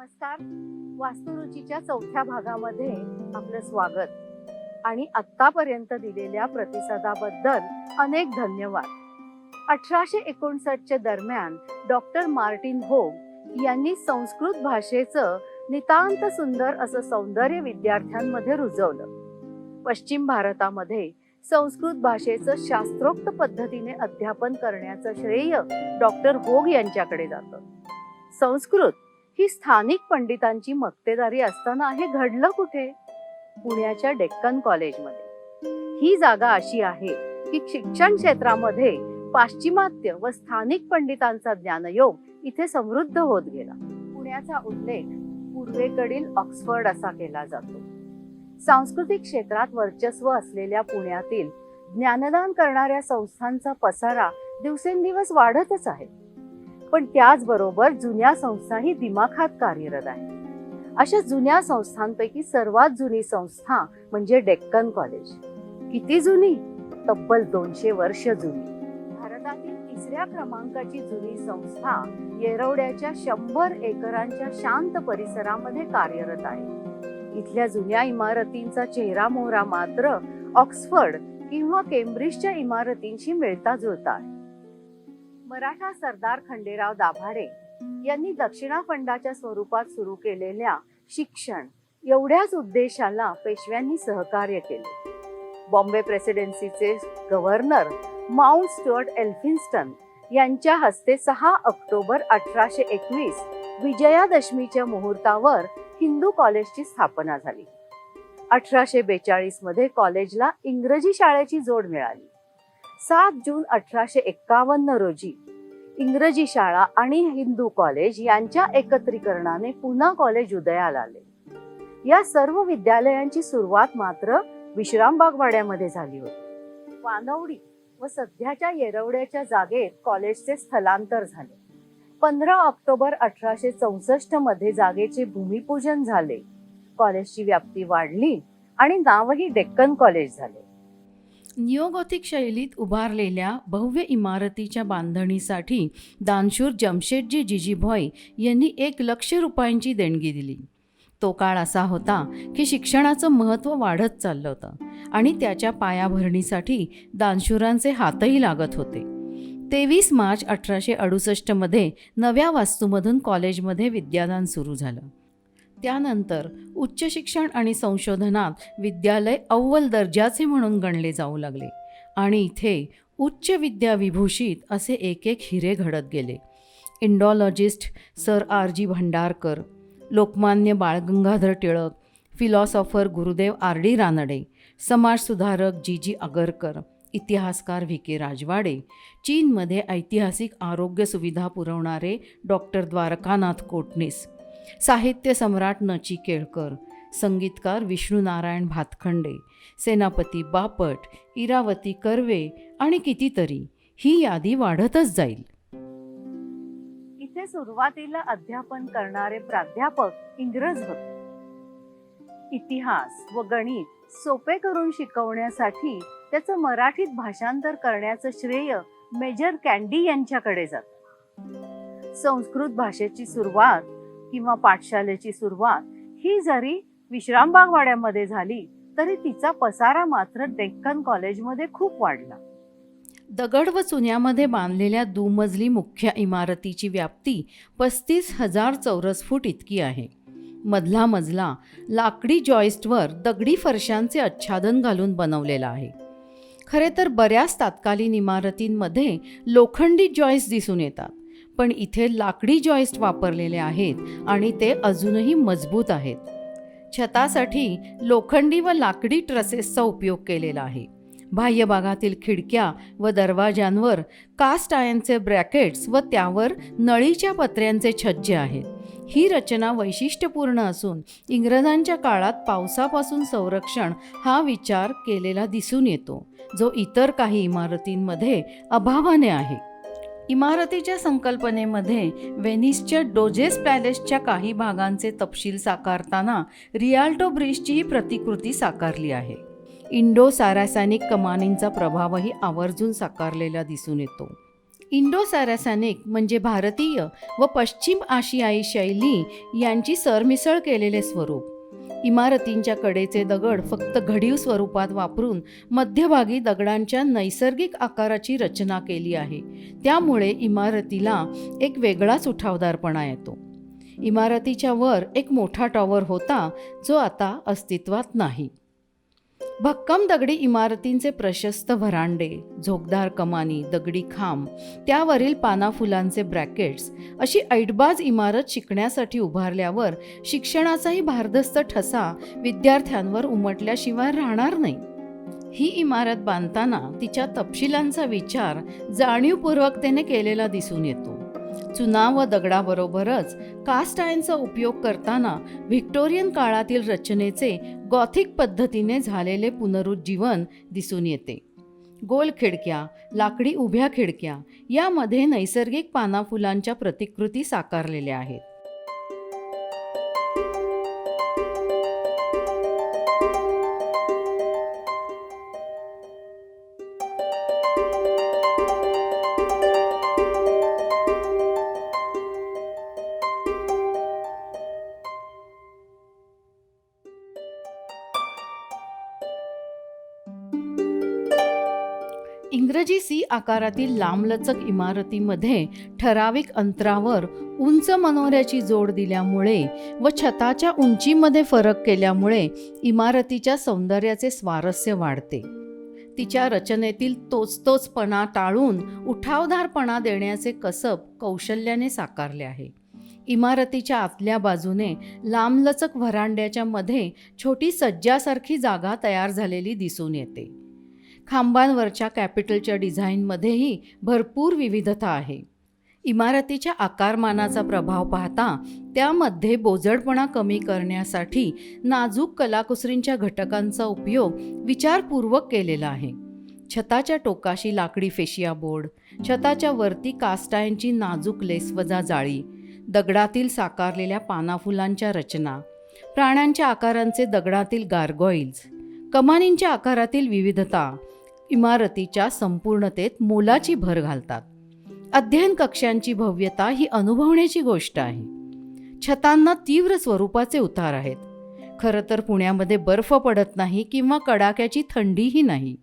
नमस्कार. वास्तुरुचीच्या चौथ्या भागामध्ये आपलं स्वागत आणि आत्तापर्यंत दिलेल्या प्रतिसादाबद्दल अनेक धन्यवाद. 1859 दरम्यान डॉक्टर मार्टिन होग यांनी संस्कृत भाषेचं नितांत सुंदर असं सौंदर्य विद्यार्थ्यांमध्ये रुजवलं. पश्चिम भारतामध्ये संस्कृत भाषेचं शास्त्रोक्त पद्धतीने अध्यापन करण्याचं श्रेय डॉक्टर होग यांच्याकडे जातं. संस्कृत ही स्थानिक पंडितांची मक्तेदारी असताना हे घडलं कुठे? पुण्याच्या डेक्कन कॉलेजमध्ये. ही जागा अशी आहे की शिक्षण क्षेत्रामध्ये पाश्चिमात्य व स्थानिक पंडितांचा ज्ञानयोग इथे समृद्ध होत गेला. पुण्याचा उल्लेख पूर्वेकडील ऑक्सफर्ड असा केला जातो. सांस्कृतिक क्षेत्रात वर्चस्व असलेल्या पुण्यातील ज्ञानदान करणाऱ्या संस्थांचा पसारा दिवसेंदिवस वाढतच आहे. पण त्याचबरोबर जुन्या संस्थाही दिमाखात कार्यरत आहेत. अशा जुन्या संस्थांपैकी सर्वात जुनी संस्था म्हणजे डेक्कन कॉलेज. किती जुनी? तब्बल 200 वर्ष जुनी. भारतातील 3ऱ्या क्रमांकाची जुनी संस्था येरवड्याच्या 100 एकरांच्या शांत परिसरामध्ये कार्यरत आहे. इथल्या जुन्या इमारतींचा चेहरा मोहरा मात्र ऑक्सफर्ड किंवा केम्ब्रिजच्या इमारतींशी मिळता जुळता आहे. मराठा सरदार खंडेराव दाभाडे यांनी दक्षिणा फंडाच्या स्वरूपात सुरू केलेल्या शिक्षण एवढ्याच उद्देशाला पेशव्यांनी सहकार्य केले. बॉम्बे प्रेसिडेन्सीचे गव्हर्नर माउंट स्टुअर्ट एल्फिन्स्टन यांच्या हस्ते 6 ऑक्टोबर 1821 विजयादशमीच्या मुहूर्तावर हिंदू कॉलेजची स्थापना झाली. 1842 मध्ये कॉलेजला इंग्रजी शाळेची जोड मिळाली. 7 जून 1851 रोजी इंग्रजी शाळा आणि हिंदू कॉलेज यांच्या एकत्रीकरणाने पुन्हा कॉलेज उदयाला आले. या सर्व विद्यालयांची सुरुवात मात्र विश्रामबाग वाड्यामध्ये झाली होती. वानवडी व सध्याच्या येरवड्याच्या जागेत कॉलेजचे स्थलांतर झाले. 15 ऑक्टोबर 1864 मध्ये जागेचे भूमिपूजन झाले. कॉलेजची व्याप्ती वाढली आणि नावही डेक्कन कॉलेज झाले. निओगॉथिक शैलीत उभारलेल्या भव्य इमारतीच्या बांधणीसाठी दानशूर जमशेदजी जिजीभॉय यांनी 1 लाख रुपयांची देणगी दिली. तो काळ असा होता की शिक्षणाचं महत्त्व वाढत चाललं होतं आणि त्याच्या पायाभरणीसाठी दानशूरांचे हातही लागत होते. 23 मार्च 1868 मध्ये नव्या वास्तूमधून कॉलेजमध्ये विद्यादान सुरू झालं. त्यानंतर उच्च शिक्षण आणि संशोधनात विद्यालय अव्वल दर्जाचे म्हणून गणले जाऊ लागले आणि इथे उच्च विद्याविभूषित असे एक हिरे घडत गेले. Indologist sir R.G. Bhandarkar, Lokmanya Balgangadhar Tilak, philosopher Gurudev R.D. Ranade, समाजसुधारक G.G. आगरकर, इतिहासकार V.K. राजवाडे, चीनमध्ये ऐतिहासिक आरोग्य सुविधा पुरवणारे डॉक्टर द्वारकानाथ कोटणीस, साहित्य सम्राट न.चि. केळकर, संगीतकार विष्णू नारायण भातखंडे, सेनापती बापट, इरावती कर्वे आणि कितीतरी. ही यादी वाढतच जाईल. इथे सुरुवातीला अध्यापन करणारे प्राध्यापक इंग्रज होते. इतिहास व गणित सोपे करून शिकवण्यासाठी त्याचं मराठीत भाषांतर करण्याचं श्रेय मेजर कॅन्डी यांच्याकडे जातं. संस्कृत भाषेची सुरुवात किंवा पाठशालेची सुरुवात ही जरी विश्रामबाग वाड्यामध्ये झाली तरी तिचा पसारा मात्र डेक्कन कॉलेजमध्ये खूप वाढला. दगड व चुन्यामध्ये बांधलेल्या दुमजली मुख्य इमारतीची व्याप्ती 35,000 चौरस फूट इतकी आहे. मधला मजला लाकडी जॉईस्टवर दगडी फरशांचे आच्छादन घालून बनवलेला आहे. खरे तर बऱ्याच तत्कालीन इमारतींमध्ये लोखंडी जॉईस्ट दिसून येतात, पण इथे लाकडी जॉईस्ट वापरलेले आहेत आणि ते अजूनही मजबूत आहेत. छतासाठी लोखंडी व लाकडी ट्रसेसचा उपयोग केलेला आहे. बाह्य भागातील खिडक्या व दरवाजांवर कास्ट आयर्नचे ब्रॅकेट्स व त्यावर नळीच्या पत्र्यांचे छज्जे आहेत. ही रचना वैशिष्ट्यपूर्ण असून इंग्रजांच्या काळात पावसापासून संरक्षण हा विचार केलेला दिसून येतो, जो इतर काही इमारतींमध्ये अभावाने आहे. इमारतीच्या संकल्पनेमध्ये व्हेनिसच्या डोजेस पॅलेसच्या काही भागांचे तपशील साकारताना रियाल्टो ब्रिजचीही प्रतिकृती साकारली आहे. इंडो सारासॅनिक कमानींचा प्रभावही आवर्जून साकारलेला दिसून येतो. इंडो सॅरासॅनिक म्हणजे भारतीय व पश्चिम आशियाई शैली यांची सरमिसळ केलेले स्वरूप. इमारतींच्या कडेचे दगड फक्त घडीव स्वरूपात वापरून मध्यभागी दगडांच्या नैसर्गिक आकाराची रचना केली आहे. त्यामुळे इमारतीला एक वेगळाच उठावदारपणा येतो. इमारतीच्या वर एक मोठा टॉवर होता, जो आता अस्तित्वात नाही. भक्कम दगडी इमारतींचे प्रशस्त व्हरांडे, झोकदार कमानी, दगडी खांब, त्यावरील पानाफुलांचे ब्रॅकेट्स अशी ऐटबाज इमारत शिकण्यासाठी उभारल्यावर शिक्षणाचाही भारदस्त ठसा विद्यार्थ्यांवर उमटल्याशिवाय राहणार नाही. ही इमारत बांधताना तिच्या तपशिलांचा विचार जाणीवपूर्वकतेने केलेला दिसून येतो. चुना व दगडाबरोबरच कास्ट आयर्नचा उपयोग करताना व्हिक्टोरियन काळातील रचनेचे गॉथिक पद्धतीने झालेले पुनरुज्जीवन दिसून येते. गोल खिडक्या, लाकडी उभ्या खिडक्या यामध्ये नैसर्गिक पानाफुलांच्या प्रतिकृती साकारलेल्या आहेत. इंग्रजी सी आकारातील लांबलचक इमारतीमध्ये ठराविक अंतरावर उंच मनोऱ्याची जोड दिल्यामुळे व छताच्या उंचीमध्ये फरक केल्यामुळे इमारतीच्या सौंदर्याचे स्वारस्य वाढते. तिच्या रचनेतील तोचपणा टाळून उठावदारपणा देण्याचे कसब कौशल्याने साकारले आहे. इमारतीच्या आतल्या बाजूने लांबलचक व्हरांड्याच्या मध्ये छोटी सज्जासारखी जागा तयार झालेली दिसून येते. खांबांवरच्या कॅपिटलच्या डिझाईनमध्येही भरपूर विविधता आहे. इमारतीच्या आकारमानाचा प्रभाव पाहता त्यामध्ये बोजडपणा कमी करण्यासाठी नाजूक कलाकुसरींच्या घटकांचा उपयोग विचारपूर्वक केलेला आहे. छताच्या टोकाशी लाकडी फेशिया बोर्ड, छताच्या वरती कास्ट आयर्नची नाजूक लेसवजा जाळी, दगडातील साकारलेल्या पानाफुलांच्या रचना, प्राण्यांच्या आकारांचे दगडातील गार्गोइल्स, कमानींच्या आकारातील विविधता इमारतीच्या संपूर्णतेत मोलाची भर घालतात. अध्ययन कक्षांची भव्यता ही अनुभवण्याची गोष्ट आहे. छतांना तीव्र स्वरूपाचे उतार आहेत. खरं तर पुण्यामध्ये बर्फ पडत नाही किंवा कडाक्याची थंडीही नाही,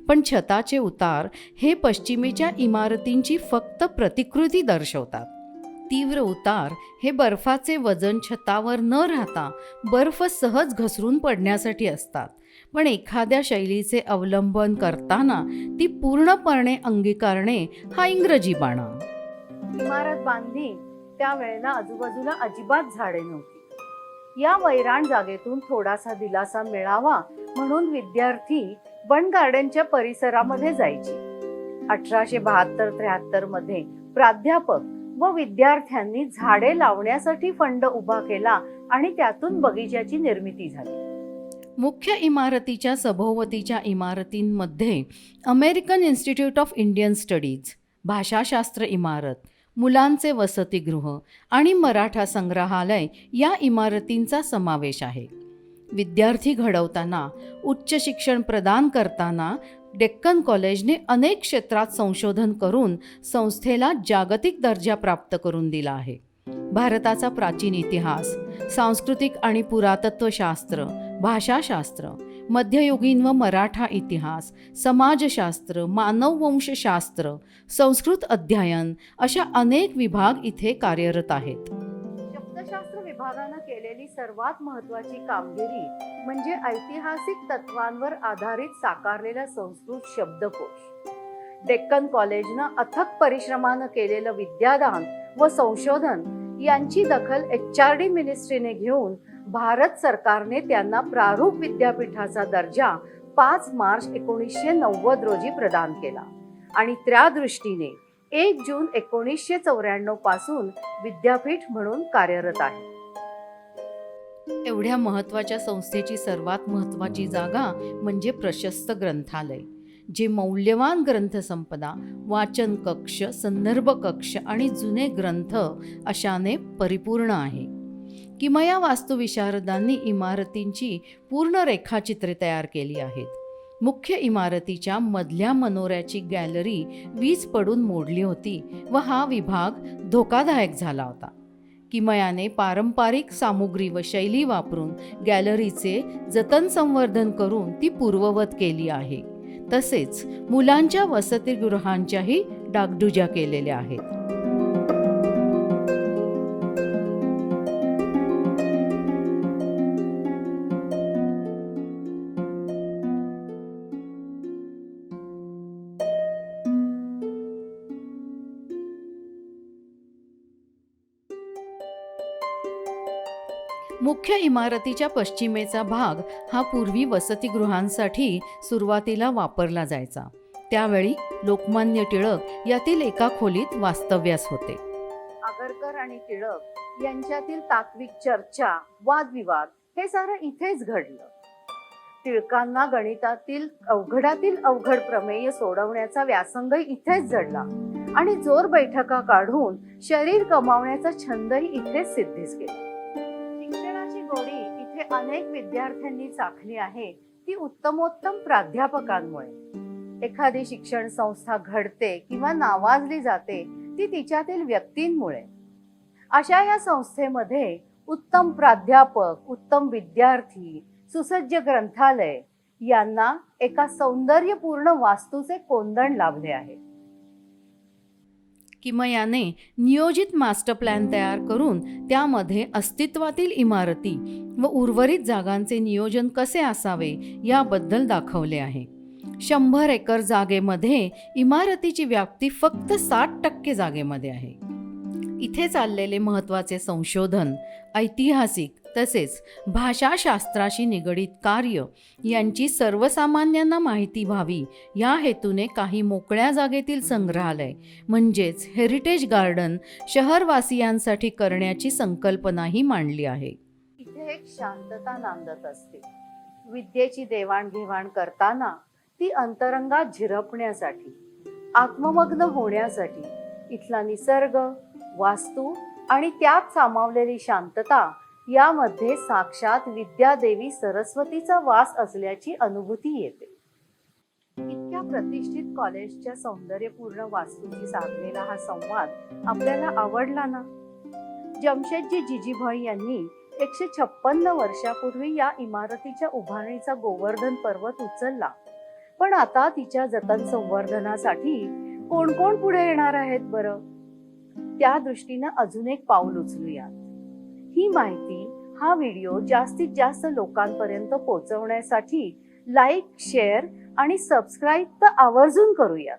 पण छताचे उतार हे पश्चिमेच्या इमारतींची फक्त प्रतिकृती दर्शवतात. तीव्र उतार हे बर्फाचे वजन छतावर न राहता बर्फ सहज घसरून पडण्यासाठी असतात, पण एखाद्या शैलीचे अवलंबन करताना ती पूर्णपणे अंगीकारणे हा इंग्रजी बाणा. इमारत बांधली त्यावेळेला आजूबाजूला अजिबात झाडे नव्हती. या वैराण जागेतून थोडासा दिलासा मिळावा म्हणून विद्यार्थी बन गार्डनच्या परिसरामध्ये जायचे. 1872-73 मध्ये प्राध्यापक व विद्यार्थ्यांनी झाडे लावण्यासाठी फंड उभा केला आणि त्यातून बगीच्याची निर्मिती झाली. मुख्य इमारतीच्या सभोवतीच्या इमारतींमध्ये American institute of Indian studies, भाषाशास्त्र इमारत, मुलांचे वसतिगृह आणि मराठा संग्रहालय या इमारतींचा समावेश आहे. विद्यार्थी घडवताना, उच्च शिक्षण प्रदान करताना डेक्कन कॉलेजने अनेक क्षेत्रात संशोधन करून संस्थेला जागतिक दर्जा प्राप्त करून दिला आहे. भारताचा प्राचीन इतिहास, सांस्कृतिक आणि पुरातत्वशास्त्र, भाषाशास्त्र, मध्ययुगीन व मराठा इतिहास, समाजशास्त्र, मानववंशशास्त्र, संस्कृत अध्ययन अशा अनेक विभाग इथे कार्यरत आहेत. शब्दशास्त्र विभागानं केलेली सर्वात महत्त्वाची कामगिरी म्हणजे ऐतिहासिक तत्वांवर आधारित साकारलेला संस्कृत शब्दकोश. डेक्कन कॉलेजनं अथक परिश्रमानं केलेलं विद्यादान व संशोधन यांची दखल HRD मिनिस्ट्रीने घेऊन भारत सरकारने त्यांना प्रारूप विद्यापीठाचा दर्जा 5 मार्च 1990 रोजी प्रदान केला आणि त्या दृष्टीने 1 जून 1994 पासून विद्यापीठ म्हणून कार्यरत आहे. एवढ्या महत्त्वाच्या संस्थेची सर्वात महत्त्वाची जागा म्हणजे प्रशस्त ग्रंथालय, जे मौल्यवान ग्रंथसंपदा, वाचन कक्ष, संदर्भ कक्ष आणि जुने ग्रंथ अशाने परिपूर्ण आहे. किमया वास्तुविशारदांनी इमारतींची पूर्ण रेखाचित्रे तयार केली आहेत. मुख्य इमारतीच्या मधल्या मनोऱ्याची गॅलरी वीज पडून मोडली होती व हा विभाग धोकादायक झाला होता. किमयाने पारंपरिक सामुग्री व शैली वापरून गॅलरीचे जतन संवर्धन करून ती पूर्ववत केली आहे. तसेच मुलांच्या वसतिगृहांच्याही डागडुज्या केलेल्या आहेत. मुख्य इमारतीच्या पश्चिमेचा भाग हा पूर्वी वसतिगृहांसाठी सुरुवातीला वापरला जायचा. त्यावेळी लोकमान्य टिळक यातील एका खोलीत वास्तव्यास होते. आगरकर आणि टिळक यांच्यातील तात्विक चर्चा, वादविवाद हे सारं इथेच घडलं. टिळकांना गणितातील अवघडातील अवघड प्रमेय सोडवण्याचा व्यासंग इथेच जडला आणि जोर बैठका काढून शरीर कमावण्याचा छंदही इथेच सिद्धीस गेला. शिक्षणाची गोडी इथे अनेक विद्यार्थ्यांनी चाखली आहे ती उत्तमोत्तम प्राध्यापकांमुळे. एखादी शिक्षण संस्था घडते किंवा नावाजली जाते ती तिच्यातील व्यक्तींमुळे. अशा या संस्थेमध्ये उत्तम प्राध्यापक, उत्तम विद्यार्थी, सुसज्ज ग्रंथालय यांना एका सौंदर्यपूर्ण वास्तूचे कोंदण लाभले आहे. किमयाने नियोजित मास्टर प्लॅन तयार करून त्यामध्ये अस्तित्वातील इमारती व उर्वरित जागांचे नियोजन कसे असावे याबद्दल दाखवले आहे. 100 एकर जागेमध्ये इमारतीची व्याप्ती फक्त 60% जागेमध्ये आहे. इथे चाललेले महत्त्वाचे संशोधन, ऐतिहासिक तसेच भाषाशास्त्राशी निगडित कार्य यांची सर्वसामान्यांना माहिती व्हावी या हेतूने काही मोकळ्या जागेतील संग्रहालय म्हणजेच हेरिटेज गार्डन शहरवासियांसाठी करण्याची संकल्पनाही मांडली आहे. इथे एक शांतता नांदत असते. विद्येची देवाणघेवाण करताना ती अंतरंगात झिरपण्यासाठी, आत्ममग्न होण्यासाठी इथला निसर्ग, वास्तू आणि त्यात सामावलेली शांतता यामध्ये साक्षात विद्यादेवी सरस्वतीचा वास असल्याची अनुभूती येते. इतक्या प्रतिष्ठित कॉलेजच्या सौंदर्यपूर्ण वास्तूची साधलेला हा संवाद आपल्याला आवडला ना? जमशेदजी जिजीभाई यांनी 156 वर्षापूर्वी या इमारतीच्या उभारणीचा गोवर्धन पर्वत उचलला. पण आता तिच्या जतन संवर्धनासाठी कोण कोण पुढे येणार आहेत बरं? त्या दृष्टीनं अजून एक पाऊल उचलूया. ही माहिती, हा व्हिडिओ जास्तीत जास्त लोकांपर्यंत पोहोचवण्यासाठी लाईक, शेअर आणि सबस्क्राईब तर आवर्जून करूया.